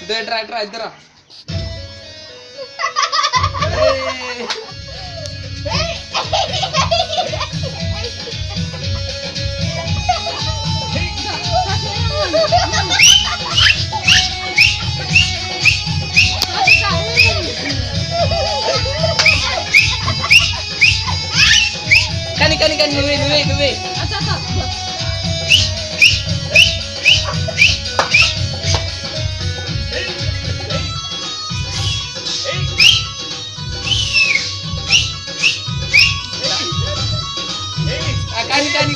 ఇద్దరా ఇద్దరా కానీ నువ్వే కానీ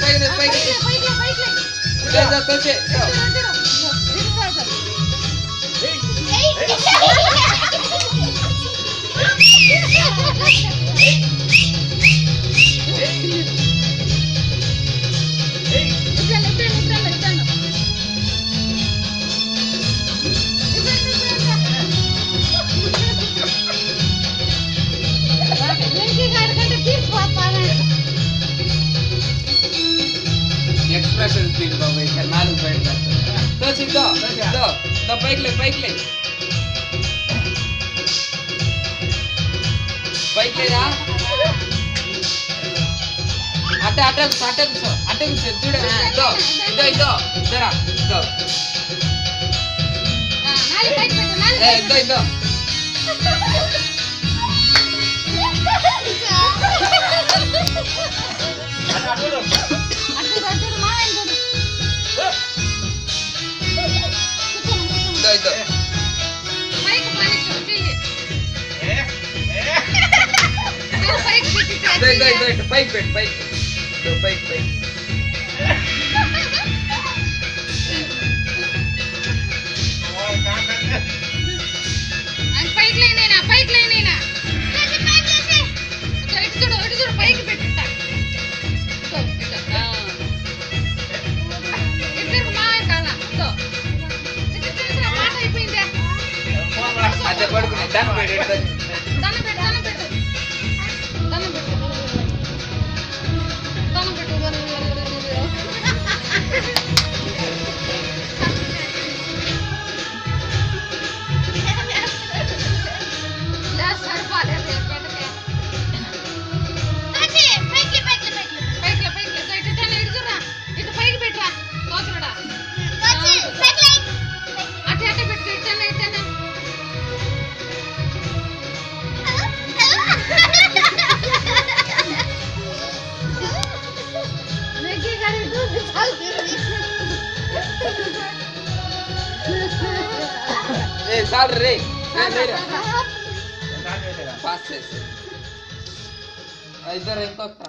ఓకే పైకి తోచే ఎక్స్ప్రెషన్ స్పీడ్ బాబు ఇక్కడ 4 బయట తోచిద్దో పైకి లే పైకి లేరా అట్ట చూడ ఇదో జరా ఇదో పైకి అదే పడుకునే దాన్ని పెట్టు చాలు రే పాస్ చేసి ఇద్దరు ఇంకొక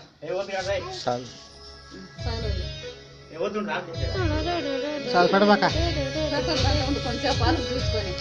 చాలు పడబాక కొంచెం పాలు చూసుకొని